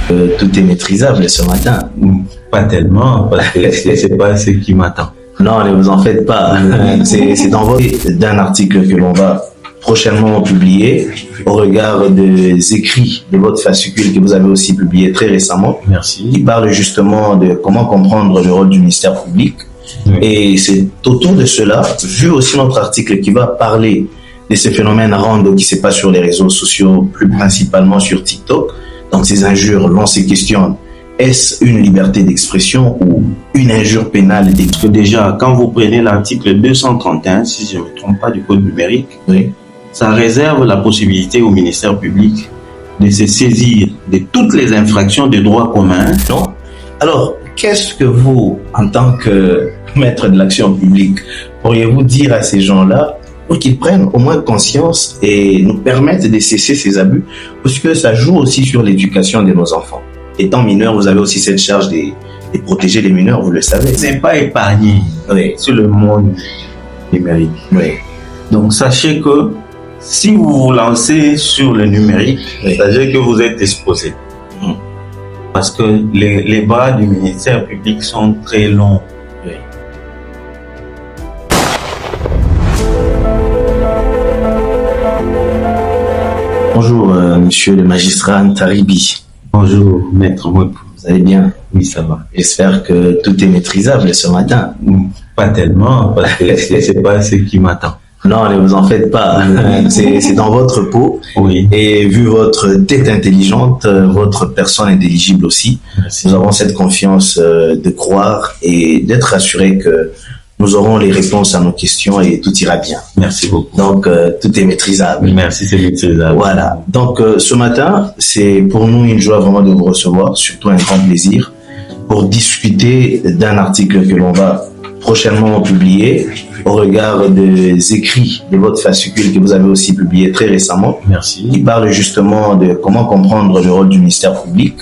Tout est maîtrisable ce matin. Pas tellement, parce que c'est pas ce qui m'attend. Non, ne vous en faites pas. C'est dans votre d'un article que l'on va prochainement publier au regard des écrits de votre fascicule que vous avez aussi publié très récemment. Merci. Qui parle justement de comment comprendre le rôle du ministère public. Oui. Et c'est autour de cela, vu aussi notre article qui va parler de ces phénomènes rando qui se passent sur les réseaux sociaux, plus principalement sur TikTok. Donc ces injures, l'on se questionne, est-ce une liberté d'expression ou une injure pénale Parce que déjà, quand vous prenez l'article 231, si je ne me trompe pas, du Code numérique, oui, ça réserve la possibilité au ministère public de se saisir de toutes les infractions de droit commun. Non. Alors, qu'est-ce que vous, en tant que maître de l'action publique, pourriez-vous dire à ces gens-là pour qu'ils prennent au moins conscience et nous permettent de cesser ces abus, parce que ça joue aussi sur l'éducation de nos enfants. Étant mineur, vous avez aussi cette charge de protéger les mineurs, vous le savez. C'est pas épargné, oui, sur le monde numérique. Oui. Donc sachez que si vous vous lancez sur le numérique, oui, sachez que vous êtes exposé. Parce que les bras du ministère public sont très longs. Oui. Bonjour, monsieur le magistrat Ntaribi. Bonjour, maître Mouep. Vous allez bien? Oui, ça va. J'espère que tout est maîtrisable ce matin. Pas tellement, parce que c'est pas ce qui m'attend. Non, ne vous en faites pas. C'est dans votre peau. Oui. Et vu votre tête intelligente, votre personne intelligible aussi, merci. Nous avons cette confiance de croire et d'être rassurés que nous aurons les réponses à nos questions et tout ira bien. Merci beaucoup. Donc, tout est maîtrisable. Merci, c'est maîtrisable. Voilà. Donc, ce matin, c'est pour nous une joie vraiment de vous recevoir, surtout un grand plaisir, pour discuter d'un article que l'on va prochainement publier au regard des écrits de votre fascicule que vous avez aussi publié très récemment. Merci. Qui parle justement de comment comprendre le rôle du ministère public.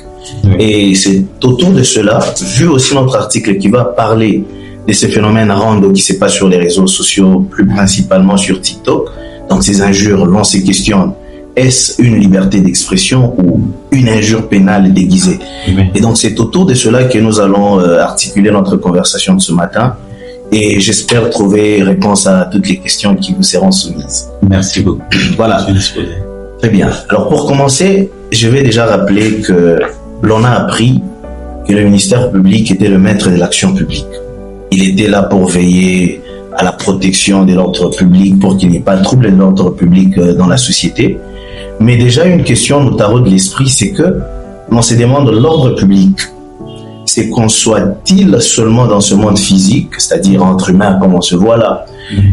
Oui. Et c'est autour de cela, vu aussi notre article qui va parler de ces phénomènes rando qui se passent sur les réseaux sociaux, plus principalement sur TikTok. Donc ces injures, l'on se questionne, est-ce une liberté d'expression ou une injure pénale déguisée? Oui. Et donc c'est autour de cela que nous allons articuler notre conversation de ce matin. Et j'espère trouver réponse à toutes les questions qui vous seront soumises. Merci beaucoup. Voilà. Je suis disposé. Très bien. Alors pour commencer, je vais déjà rappeler que l'on a appris que le ministère public était le maître de l'action publique. Il était là pour veiller à la protection de l'ordre public, pour qu'il n'y ait pas de trouble de l'ordre public dans la société. Mais déjà, une question nous taraude de l'esprit, c'est que l'on se demande l'ordre public. C'est qu'on soit-il seulement dans ce monde physique, c'est-à-dire entre humains comme on se voit là.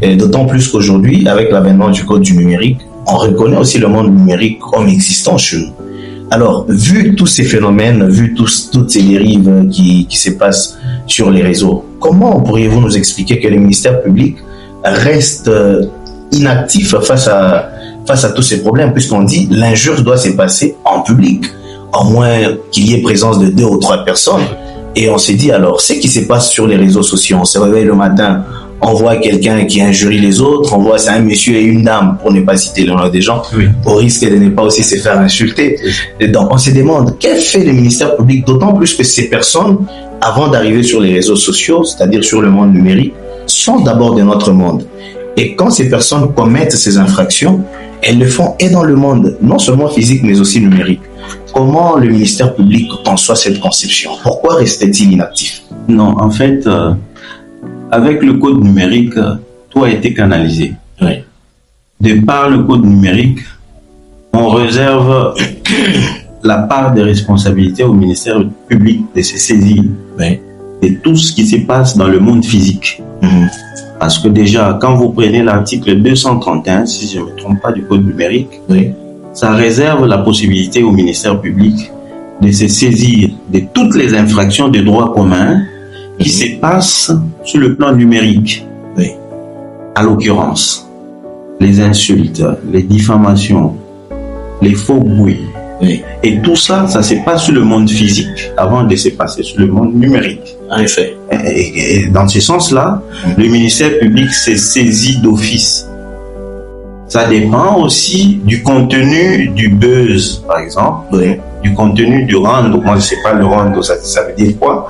Et d'autant plus qu'aujourd'hui, avec l'avènement du code du numérique, on reconnaît aussi le monde numérique comme existant chez nous. Alors, vu tous ces phénomènes, vu toutes ces dérives qui se passent sur les réseaux, comment pourriez-vous nous expliquer que le ministère public reste inactif face à tous ces problèmes, puisqu'on dit l'injure doit se passer en public, au moins qu'il y ait présence de 2 ou 3 personnes. Et on s'est dit alors, ce qui se passe sur les réseaux sociaux, on se réveille le matin, on voit quelqu'un qui injurie les autres, on voit c'est un monsieur et une dame, pour ne pas citer le nom des gens, oui, au risque de ne pas aussi se faire insulter. Et donc on se demande, quel fait le ministère public, d'autant plus que ces personnes, avant d'arriver sur les réseaux sociaux, c'est-à-dire sur le monde numérique, sont d'abord de notre monde. Et quand ces personnes commettent ces infractions, elles le font et dans le monde, non seulement physique, mais aussi numérique. Comment le ministère public conçoit cette conception? Pourquoi restait-il inactif? Non, en fait, avec le code numérique, tout a été canalisé. Oui. De par le code numérique, on réserve la part des responsabilités au ministère public de se saisir, oui, de tout ce qui se passe dans le monde physique. Parce que déjà, quand vous prenez l'article 231, si je ne me trompe pas, du code numérique, oui, ça réserve la possibilité au ministère public de se saisir de toutes les infractions de droit commun qui se passent sur le plan numérique. Oui. À l'occurrence, les insultes, les diffamations, les faux bruits. Oui. Et tout ça, ça se passe sur le monde physique avant de se passer sur le monde numérique. En effet. Et dans ce sens-là, le ministère public s'est saisi d'office. Ça dépend aussi du contenu du buzz, par exemple, oui, du contenu du rando. Moi, je sais pas le rando, ça veut dire quoi.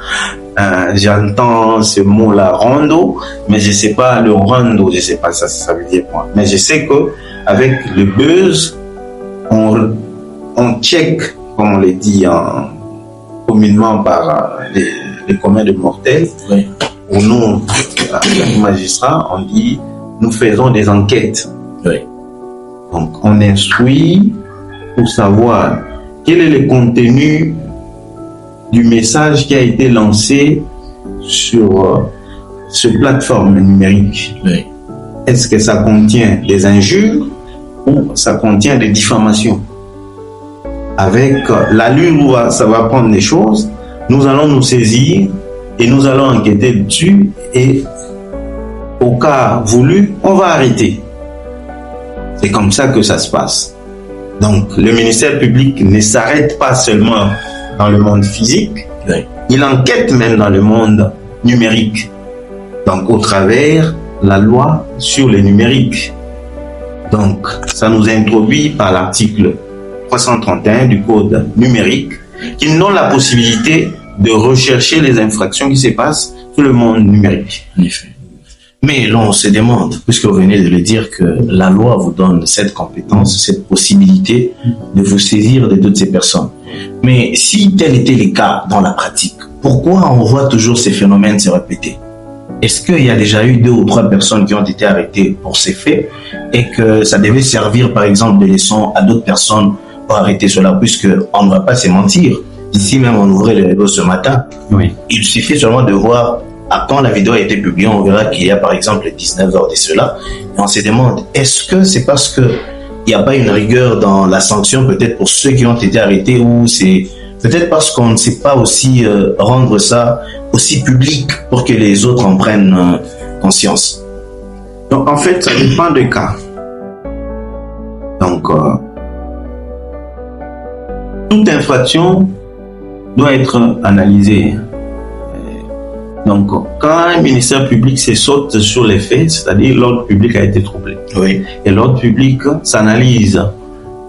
J'entends ce mot-là, rando, mais je sais pas le rando, je sais pas ça veut dire quoi. Mais je sais que avec le buzz, on check, comme on le dit communément par les communs de mortels, Oui. ou nous, les magistrats, on dit, nous faisons des enquêtes. Oui. Donc, on instruit pour savoir quel est le contenu du message qui a été lancé sur ce plateforme numérique. Oui. Est-ce que ça contient des injures ou ça contient des diffamations? Avec l'allure où ça va prendre les choses, nous allons nous saisir et nous allons enquêter dessus, et au cas voulu, on va arrêter. C'est comme ça que ça se passe. Donc, le ministère public ne s'arrête pas seulement dans le monde physique, Oui. il enquête même dans le monde numérique. Donc, au travers la loi sur le numérique. Donc, ça nous introduit par l'article 331 du code numérique, qui nous donne la possibilité de rechercher les infractions qui se passent sur le monde numérique. En effet. Mais là, on se demande, puisque vous venez de le dire, que la loi vous donne cette compétence, cette possibilité de vous saisir de toutes ces personnes. Mais si tel était le cas dans la pratique, pourquoi on voit toujours ces phénomènes se répéter? Est-ce qu'il y a déjà eu 2 ou 3 personnes qui ont été arrêtées pour ces faits et que ça devait servir, par exemple, de leçon à d'autres personnes pour arrêter cela, puisqu'on ne va pas se mentir. Ici même, on ouvrait les réseaux ce matin. Oui. Il suffit seulement de voir quand la vidéo a été publiée, on verra qu'il y a par exemple 19 heures de cela. Et on se demande, est-ce que c'est parce qu'il n'y a pas une rigueur dans la sanction peut-être pour ceux qui ont été arrêtés, ou c'est peut-être parce qu'on ne sait pas aussi rendre ça aussi public pour que les autres en prennent conscience? Donc, en fait, ça dépend des cas. Donc, toute infraction doit être analysée. Donc, quand un ministère public se saute sur les faits, c'est-à-dire l'ordre public a été troublé. Oui. Et l'ordre public s'analyse.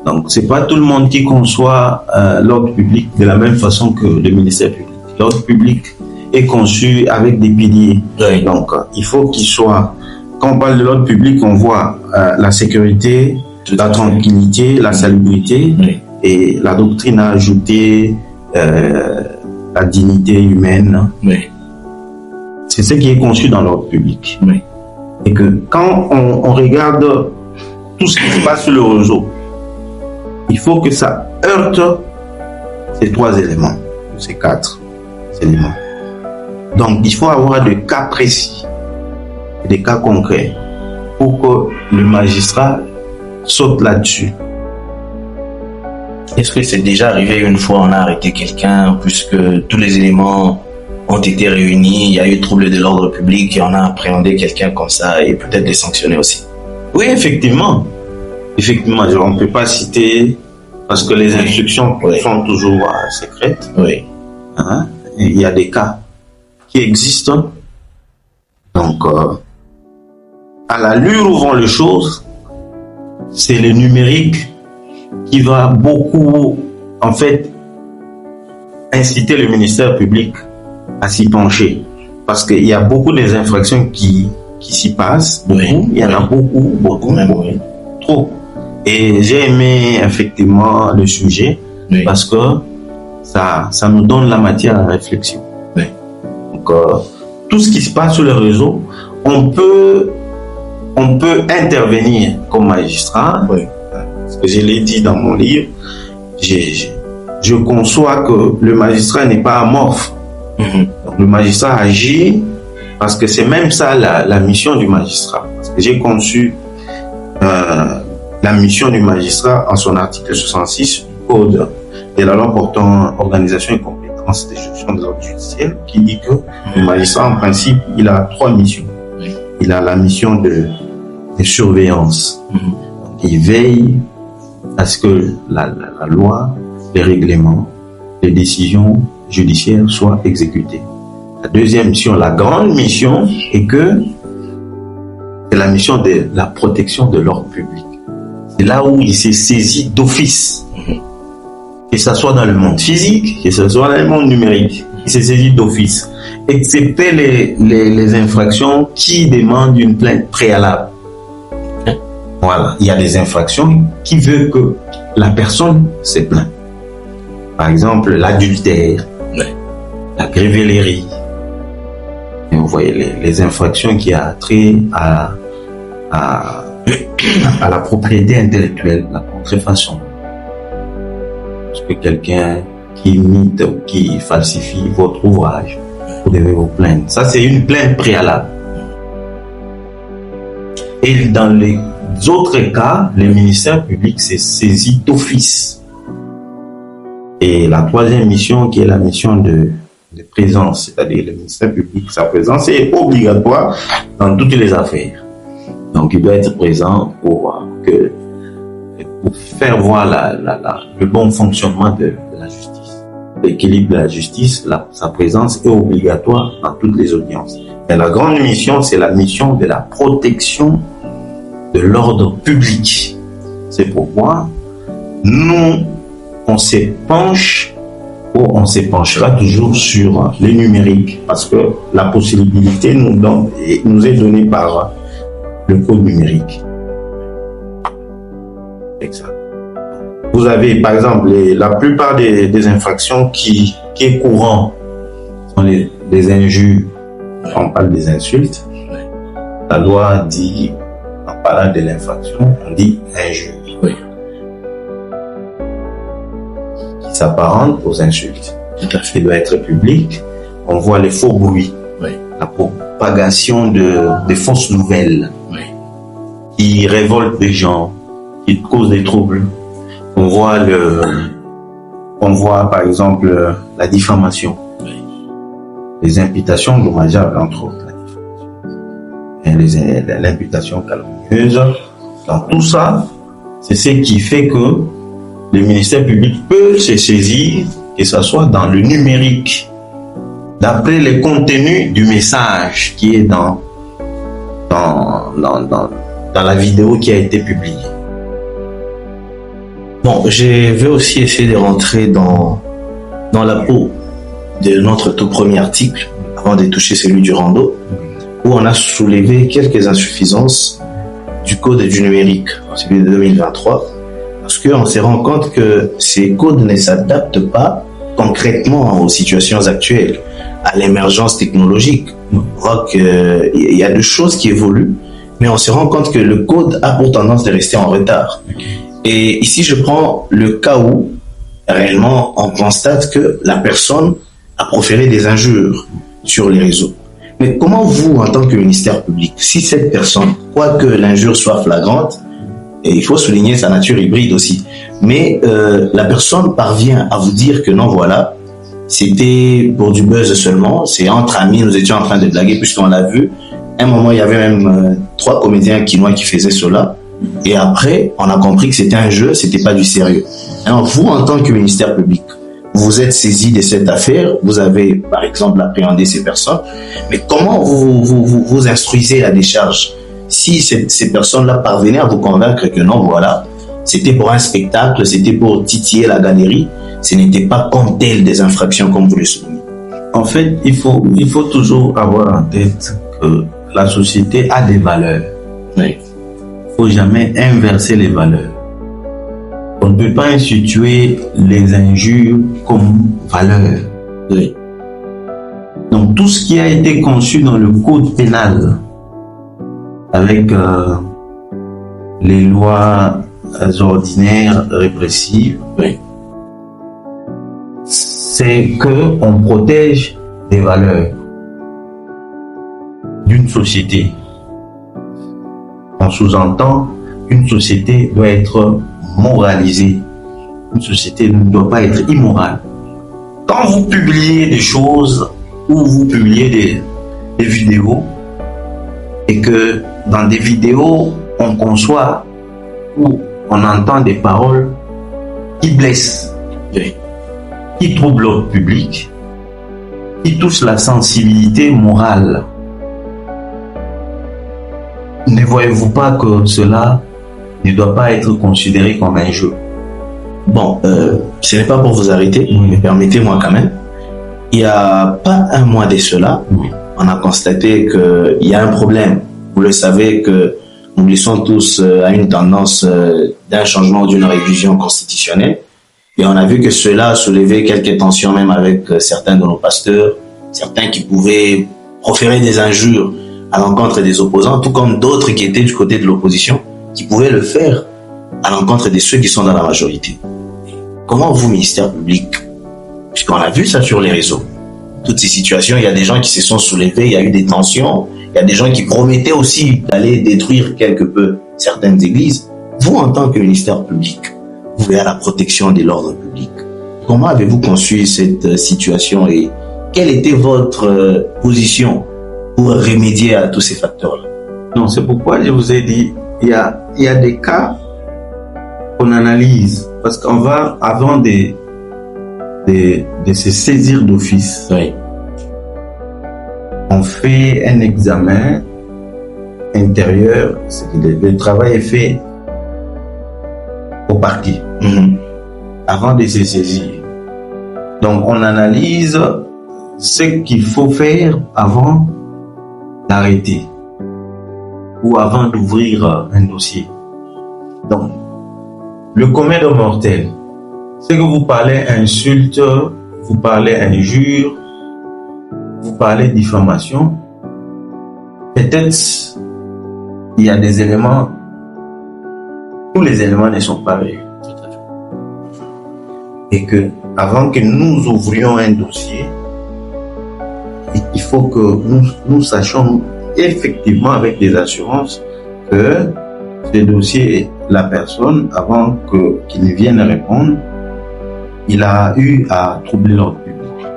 Donc, c'est pas tout le monde qui conçoit l'ordre public de la même façon que le ministère public. L'ordre public est conçu avec des piliers. Oui. Donc, il faut qu'il soit... Quand on parle de l'ordre public, on voit la sécurité, la tranquillité, la salubrité, Oui. et la doctrine a ajouté la dignité humaine. Oui. C'est ce qui est conçu dans l'ordre public. Oui. Et que quand on regarde tout ce qui se passe sur le réseau, il faut que ça heurte ces 3 éléments, ces 4 éléments. Donc, il faut avoir des cas précis, des cas concrets, pour que le magistrat saute là-dessus. Est-ce que c'est déjà arrivé une fois, on a arrêté quelqu'un, puisque tous les éléments ont été réunis, il y a eu trouble de l'ordre public et on a appréhendé quelqu'un comme ça et peut-être les sanctionner aussi? Oui, effectivement. Effectivement, on ne peut pas citer, parce que les instructions sont toujours secrètes. Oui. Hein? Et il y a des cas qui existent. Donc, à l'allure où vont les choses, c'est le numérique qui va beaucoup, en fait, inciter le ministère public à s'y pencher. Parce qu'il y a beaucoup des infractions qui s'y passent. Beaucoup. Oui. Il y en a beaucoup, même. Oui. Trop. Et j'ai aimé effectivement le sujet, Oui. parce que ça nous donne la matière à réflexion. Oui. Donc, tout ce qui se passe sur le réseau, on peut intervenir comme magistrat. Oui. Parce que je l'ai dit dans mon livre, je conçois que le magistrat n'est pas amorphe. Mhm. Donc, le magistrat agit parce que c'est même ça la mission du magistrat. Parce que j'ai conçu la mission du magistrat en son article 66 du Code de la loi portant organisation et compétences des juridictions de l'ordre judiciaire, qui dit que le magistrat, en principe, il a 3 missions. Oui. Il a la mission de surveillance. Mhm. Donc, il veille à ce que la loi, les règlements, les décisions judiciaires soient exécutées. La deuxième mission, la grande mission, est que c'est la mission de la protection de l'ordre public. C'est là où il s'est saisi d'office. que ce soit dans le monde physique, que ce soit dans le monde numérique, il se saisit d'office, excepté les infractions qui demandent une plainte préalable. Voilà, il y a des infractions qui veulent que la personne se plaint. Par exemple, l'adultère, la grévellerie. Et vous voyez les infractions qui a trait à la propriété intellectuelle, la contrefaçon. Parce que quelqu'un qui imite ou qui falsifie votre ouvrage, vous devez vous plaindre. Ça, c'est une plainte préalable. Et dans les autres cas, le ministère public s'est saisi d'office. Et la troisième mission, qui est la mission de présence, c'est-à-dire le ministère public, sa présence est obligatoire dans toutes les affaires. Donc, il doit être présent pour faire voir le bon fonctionnement de la justice. L'équilibre de la justice, sa présence est obligatoire dans toutes les audiences. Mais la grande mission, c'est la mission de la protection de l'ordre public. C'est pourquoi nous, on se penchera toujours sur les numériques, parce que la possibilité nous est donnée par le code numérique. Exact. Vous avez, par exemple, la plupart des infractions qui est courant sont les injures. On parle des insultes. La loi dit, en parlant de l'infraction, on dit injure. Oui. Qui s'apparente aux insultes. Tout à fait. Il doit être public. On voit les faux bruits. Oui. La propagation de fausses nouvelles. Oui. Qui révoltent les gens, qui causent des troubles. On voit par exemple la diffamation, oui. Les imputations dommageables entre autres, l'imputation calomnieuse. Donc tout ça, c'est ce qui fait que le ministère public peut se saisir, que ce soit dans le numérique, d'après les contenus du message qui est dans la vidéo qui a été publiée. Bon, je vais aussi essayer de rentrer dans la peau de notre tout premier article, avant de toucher celui du Rando, où on a soulevé quelques insuffisances du code du numérique, celui de 2023, parce qu'on se rend compte que ces codes ne s'adaptent pas concrètement aux situations actuelles, à l'émergence technologique. On voit qu'il y a des choses qui évoluent, mais on se rend compte que le code a pour tendance de rester en retard. Et ici, je prends le cas où, réellement, on constate que la personne a proféré des injures sur les réseaux. Mais comment vous, en tant que ministère public, si cette personne, quoique l'injure soit flagrante, et il faut souligner sa nature hybride aussi, mais la personne parvient à vous dire que non, voilà, c'était pour du buzz seulement, c'est entre amis, nous étions en train de blaguer, puisqu'on l'a vu. À un moment, il y avait même 3 comédiens quinois qui faisaient cela. Et après, on a compris que c'était un jeu, c'était pas du sérieux. Alors, vous, en tant que ministère public, vous êtes saisi de cette affaire, vous avez, par exemple, appréhendé ces personnes, mais comment vous instruisez la décharge si ces personnes-là parvenaient à vous convaincre que non, voilà, c'était pour un spectacle, c'était pour titiller la galerie, ce n'était pas comme tel des infractions comme vous le soulignez. En fait, il faut toujours avoir en tête que la société a des valeurs. Oui. Il ne faut jamais inverser les valeurs. On ne peut pas instituer les injures comme valeur. Oui. Donc tout ce qui a été conçu dans le code pénal, avec les lois ordinaires répressives, oui. C'est qu'on protège des valeurs d'une société. On sous-entend qu'une société doit être moralisée. Une société ne doit pas être immorale. Quand vous publiez des choses ou vous publiez des vidéos et que dans des vidéos on conçoit ou on entend des paroles qui blessent, qui troublent l'ordre public, qui touchent la sensibilité morale, ne voyez-vous pas que cela ne doit pas être considéré comme un jeu? Bon, ce n'est pas pour vous arrêter, mais permettez-moi quand même. Il n'y a pas un mois de cela, on a constaté qu'il y a un problème. Vous le savez que nous glissons tous à une tendance d'un changement ou d'une révision constitutionnelle. Et on a vu que cela a soulevé quelques tensions même avec certains de nos pasteurs, certains qui pouvaient proférer des injures à l'encontre des opposants, tout comme d'autres qui étaient du côté de l'opposition, qui pouvaient le faire à l'encontre de ceux qui sont dans la majorité. Comment vous, ministère public, puisqu'on a vu ça sur les réseaux, toutes ces situations, il y a des gens qui se sont soulevés, il y a eu des tensions, il y a des gens qui promettaient aussi d'aller détruire quelque peu certaines églises. Vous, en tant que ministère public, vous êtes à la protection de l'ordre public. Comment avez-vous conçu cette situation et quelle était votre position pour remédier à tous ces facteurs-là? Non, c'est pourquoi je vous ai dit, il y a des cas qu'on analyse, parce qu'on va, avant de se saisir d'office, oui, on fait un examen intérieur, le travail est fait au parquet, avant de se saisir. Donc on analyse ce qu'il faut faire avant d'arrêter ou avant d'ouvrir un dossier. Donc, le commun des mortels, c'est que vous parlez insulte, vous parlez injure, vous parlez diffamation. Peut-être il y a des éléments, tous les éléments ne sont pas réunis. Et que avant que nous ouvrions un dossier, il faut que nous sachions effectivement avec des assurances que ce dossier, la personne, avant qu'il ne vienne répondre, il a eu à troubler l'ordre public.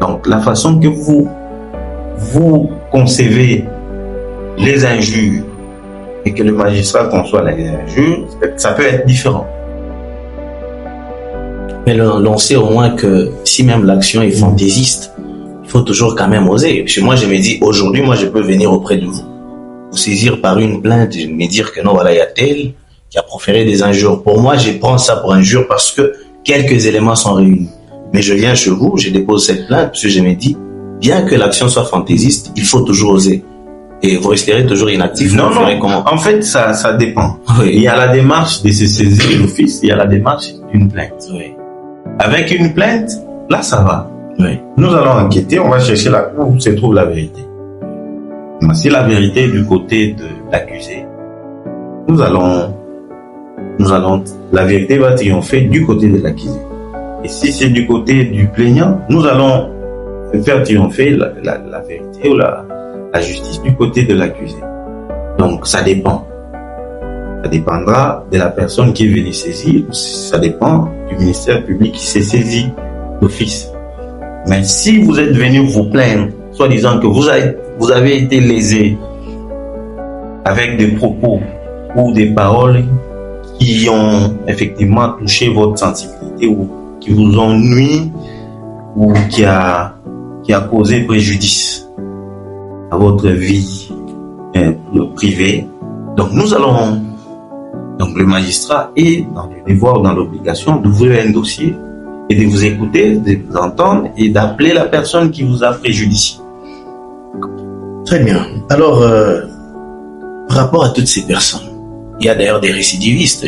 Donc la façon que vous concevez les injures et que le magistrat conçoit les injures, ça peut être différent. Mais l'on sait au moins que si même l'action est fantaisiste, il faut toujours quand même oser. Parce que moi, je me dis, aujourd'hui, moi, je peux venir auprès de vous, vous saisir par une plainte, et me dire que non, voilà, il y a tel qui a proféré des injures. Pour moi, je prends ça pour injure parce que quelques éléments sont réunis. Mais je viens chez vous, je dépose cette plainte parce que je me dis, bien que l'action soit fantaisiste, il faut toujours oser. Et vous resterez toujours inactif. Non, en fait, ça dépend. Oui. Il y a la démarche de se saisir d'office, il y a la démarche d'une plainte. Oui. Avec une plainte, là, ça va. Oui. Nous allons enquêter, on va chercher où se trouve la vérité. Mais si la vérité est du côté de l'accusé, nous allons, la vérité va triompher du côté de l'accusé. Et si c'est du côté du plaignant, nous allons faire triompher la vérité ou la justice du côté de l'accusé. Donc ça dépend. Ça dépendra de la personne qui est venue saisir, ça dépend du ministère public qui s'est saisi d'office. Mais si vous êtes venu vous plaindre, soit disant que vous avez été lésé avec des propos ou des paroles qui ont effectivement touché votre sensibilité ou qui vous ont nui ou qui a causé préjudice à votre vie privée, donc donc le magistrat est dans le devoir, dans l'obligation d'ouvrir un dossier et de vous écouter, de vous entendre et d'appeler la personne qui vous a préjudicié. Très bien. Alors, par rapport à toutes ces personnes, il y a d'ailleurs des récidivistes.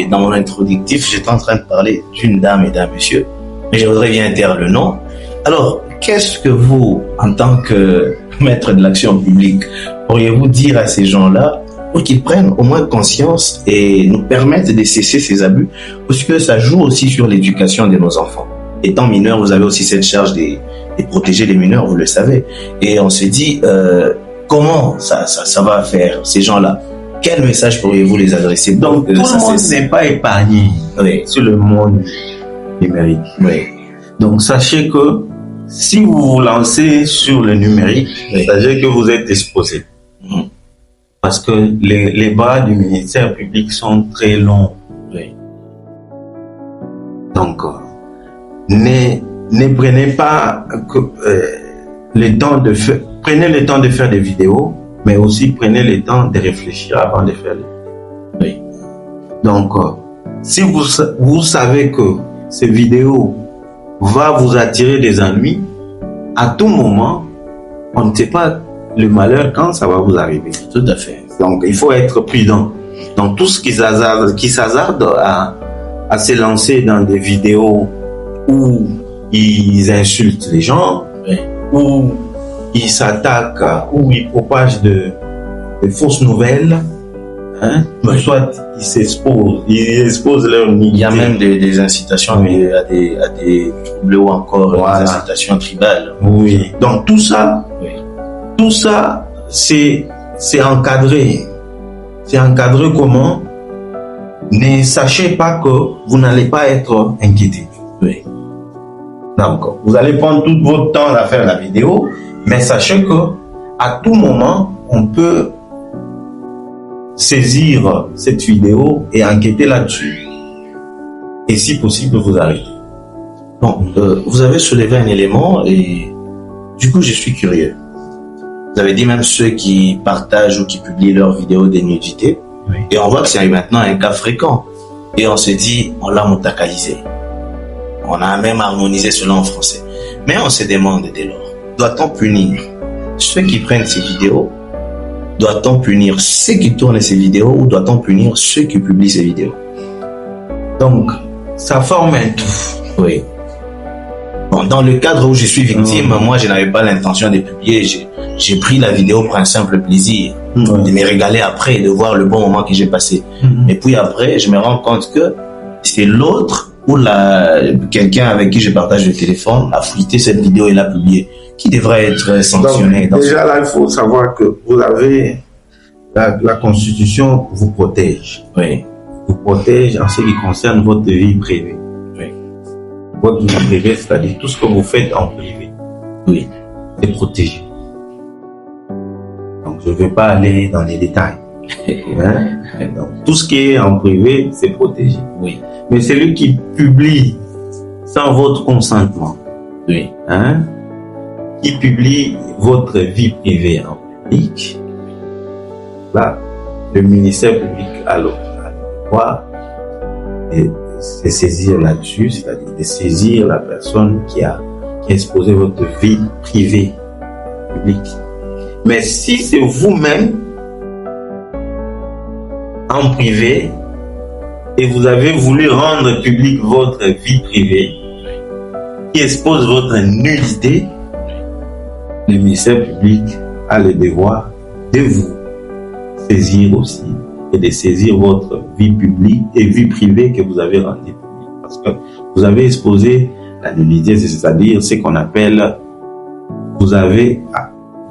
Dans mon introductif, j'étais en train de parler d'une dame et d'un monsieur, mais je voudrais bien taire le nom. Alors, qu'est-ce que vous, en tant que maître de l'action publique, pourriez-vous dire à ces gens-là pour qu'ils prennent au moins conscience et nous permettent de cesser ces abus, parce que ça joue aussi sur l'éducation de nos enfants. Étant mineur, vous avez aussi cette charge de protéger les mineurs, vous le savez. Et on se dit, comment ça va faire, ces gens-là? Quel message pourriez-vous les adresser? Donc, tout le monde n'est pas épargné sur le monde numérique. Oui. Donc, sachez que si vous vous lancez sur le numérique, sachez que vous êtes exposé. Parce que les bras du ministère public sont très longs. Oui. Donc, ne prenez pas le temps de faire. Prenez le temps de faire des vidéos, mais aussi prenez le temps de réfléchir avant de faire les vidéos. Oui. Donc, si vous savez que ces vidéos va vous attirer des ennuis, à tout moment, on ne sait pas le malheur quand ça va vous arriver. Tout à fait. Donc, il faut être prudent. Donc, tout ce qui s'hasarde à se lancer dans des vidéos où ils insultent les gens, oui, où ils s'attaquent, où ils propagent de fausses nouvelles, hein, oui, soit ils exposent leur nid. Il y a même des incitations oui, à des troubles ou encore voilà, des incitations tribales. Oui. Donc tout ça, oui, tout ça, c'est encadré. C'est encadré comment? Ne sachez pas que vous n'allez pas être inquiété. oui. Donc, vous allez prendre tout votre temps à faire la vidéo, mais sachez que à tout moment, on peut saisir cette vidéo et enquêter là-dessus. Et si possible, vous arrêter. Bon, vous avez soulevé un élément et du coup, je suis curieux. Vous avez dit même ceux qui partagent ou qui publient leurs vidéos des nudités. Oui. Et on voit que c'est maintenant un cas fréquent. Et on se dit, on l'a motakalisé. On a même harmonisé cela en français. Mais on se demande dès lors, doit-on punir ceux qui prennent ces vidéos? Doit-on punir ceux qui tournent ces vidéos ou doit-on punir ceux qui publient ces vidéos? Donc, ça forme un tout. Oui. Bon, dans le cadre où je suis victime, moi, je n'avais pas l'intention de publier. J'ai pris la vidéo pour un simple plaisir, de me régaler après et de voir le bon moment que j'ai passé. Et puis après, je me rends compte que c'est l'autre ou quelqu'un avec qui je partage le téléphone a fouillé cette vidéo et l'a publiée, qui devrait être sanctionné. Donc, déjà là, il faut savoir que vous avez la Constitution vous protège. Oui. Vous protège en ce qui concerne votre vie privée. Oui. Votre vie privée, c'est-à-dire tout ce que vous faites en privé. Oui. C'est protégé. Donc, je ne vais pas aller dans les détails. Hein? Donc, tout ce qui est en privé, c'est protégé. Oui. Mais celui qui publie sans votre consentement, Oui. hein, qui publie votre vie privée en public, là, le ministère public a le droit de se saisir là-dessus, c'est-à-dire de saisir la personne qui a exposé votre vie privée publique. Mais si c'est vous-même en privé et vous avez voulu rendre public votre vie privée qui expose votre nudité, le ministère public a le devoir de vous saisir aussi et de saisir votre vie publique et vie privée que vous avez rendue publique. Parce que vous avez exposé la nudité, c'est-à-dire ce qu'on appelle, vous avez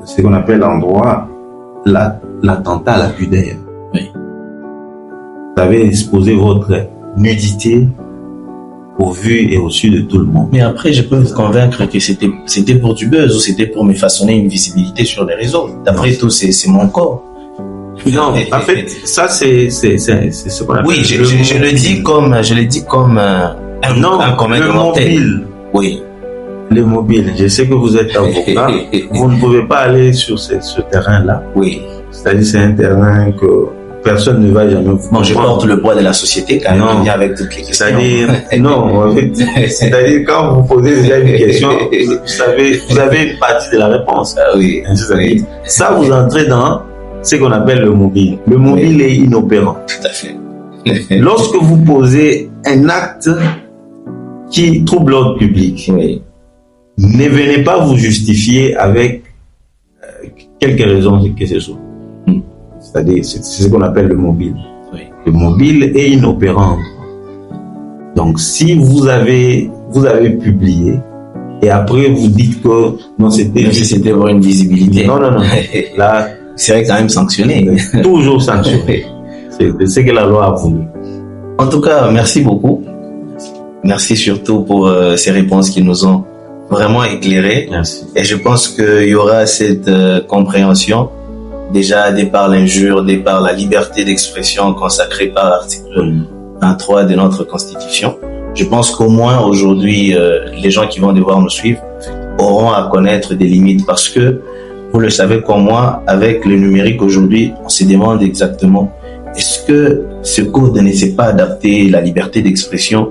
ce qu'on appelle en droit l'attentat à la pudeur. Oui. Vous avez exposé votre nudité au vu et au su de tout le monde. Mais après, je peux vous convaincre que c'était pour du buzz ou c'était pour me façonner une visibilité sur les réseaux. D'après tout, c'est mon corps. Non, en fait, ça c'est ce qu'on appelle. Oui, je le dis comme un commun de mortel. Oui. Le mobile. Je sais que vous êtes avocat. Vous ne pouvez pas aller sur ce terrain-là. Oui. C'est-à-dire c'est un terrain que personne ne va jamais vous. Bon, je porte le poids de la société quand même, bien avec toutes les questions. C'est-à-dire, non, en fait, c'est-à-dire quand vous posez déjà une question, vous avez une partie de la réponse. Ah oui. Oui. Ça, vous entrez dans ce qu'on appelle le mobile. Le mobile est inopérant. Tout à fait. Lorsque vous posez un acte qui trouble l'ordre public, oui, ne venez pas vous justifier avec quelques raisons que ce soit. C'est-à-dire, c'est ce qu'on appelle le mobile. Oui. Le mobile est inopérant. Donc, si vous avez publié et après vous dites que non, c'était pour une visibilité. Non. Là, c'est quand même sanctionné. Toujours sanctionné. C'est ce que la loi a voulu. En tout cas, merci beaucoup. Merci surtout pour ces réponses qui nous ont vraiment éclairés. Merci. Et je pense qu'il y aura cette compréhension déjà dès par l'injure, dès par la liberté d'expression consacrée par l'article 23 de notre Constitution. Je pense qu'au moins aujourd'hui, les gens qui vont devoir nous suivre auront à connaître des limites parce que, vous le savez comme moi, avec le numérique aujourd'hui, on se demande exactement est-ce que ce code ne s'est pas adapté la liberté d'expression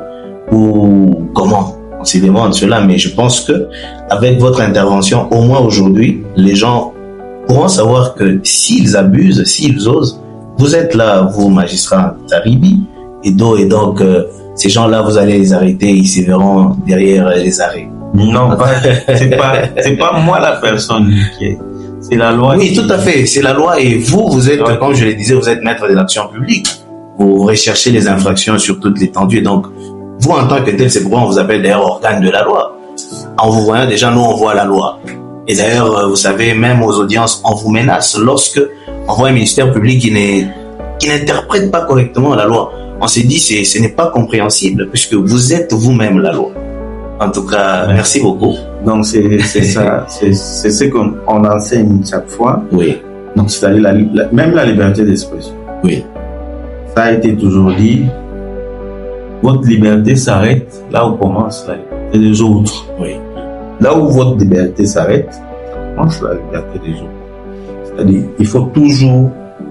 ou comment? On se demande cela, mais je pense que avec votre intervention, au moins aujourd'hui, les gens pourront savoir que s'ils abusent, s'ils osent, vous êtes là, vous, magistrats Taribi, et donc ces gens-là, vous allez les arrêter, ils se verront derrière les arrêts. Non, c'est pas moi la personne qui est. C'est la loi. Oui, tout à fait, c'est la loi, et vous êtes, comme je le disais, vous êtes maître de l'action publique. Vous recherchez les infractions sur toute l'étendue, donc vous, en tant que tel, c'est pourquoi on vous appelle d'ailleurs organe de la loi. En vous voyant, déjà, nous, on voit la loi. Et d'ailleurs, vous savez, même aux audiences, on vous menace lorsque on voit un ministère public qui n'interprète pas correctement la loi. On s'est dit, ce n'est pas compréhensible, puisque vous êtes vous-même la loi. En tout cas, merci beaucoup. Donc, c'est ça, c'est ce qu'on enseigne chaque fois. Oui. Donc, c'est-à-dire même la liberté d'expression. Oui. Ça a été toujours dit. Votre liberté s'arrête là où commence la liberté des autres. Oui. Là où votre liberté s'arrête, commence la liberté des autres. C'est-à-dire, il faut toujours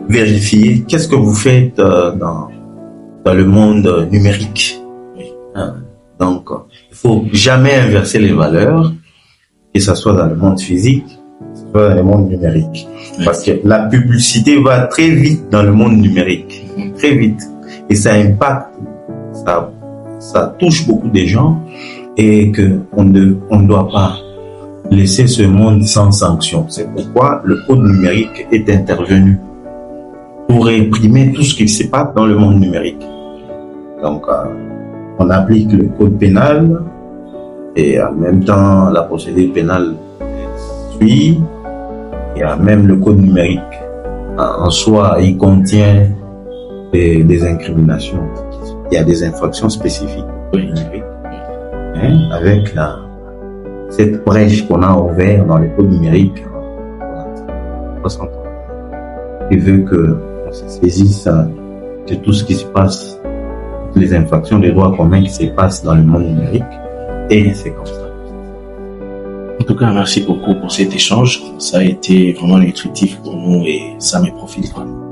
vérifier qu'est-ce que vous faites dans le monde numérique. Oui. Donc, il faut jamais inverser les valeurs, que ce soit dans le monde physique, que ce soit dans le monde numérique. Oui. Parce que la publicité va très vite dans le monde numérique. Très vite. Et ça impacte, ça touche beaucoup de gens et qu'on ne doit pas laisser ce monde sans sanction. C'est pourquoi le code numérique est intervenu pour réprimer tout ce qui se passe dans le monde numérique. Donc, on applique le code pénal et en même temps la procédure pénale suit, et même le code numérique en soi, il contient des incriminations. Il y a des infractions spécifiques au numérique, avec cette brèche qu'on a ouverte dans le code numérique en 60 ans, qui veut qu'on se saisisse de tout ce qui se passe, les infractions des droits communs qui se passent dans le monde numérique, et c'est comme ça. En tout cas, merci beaucoup pour cet échange. Ça a été vraiment nutritif pour nous et ça me profite vraiment.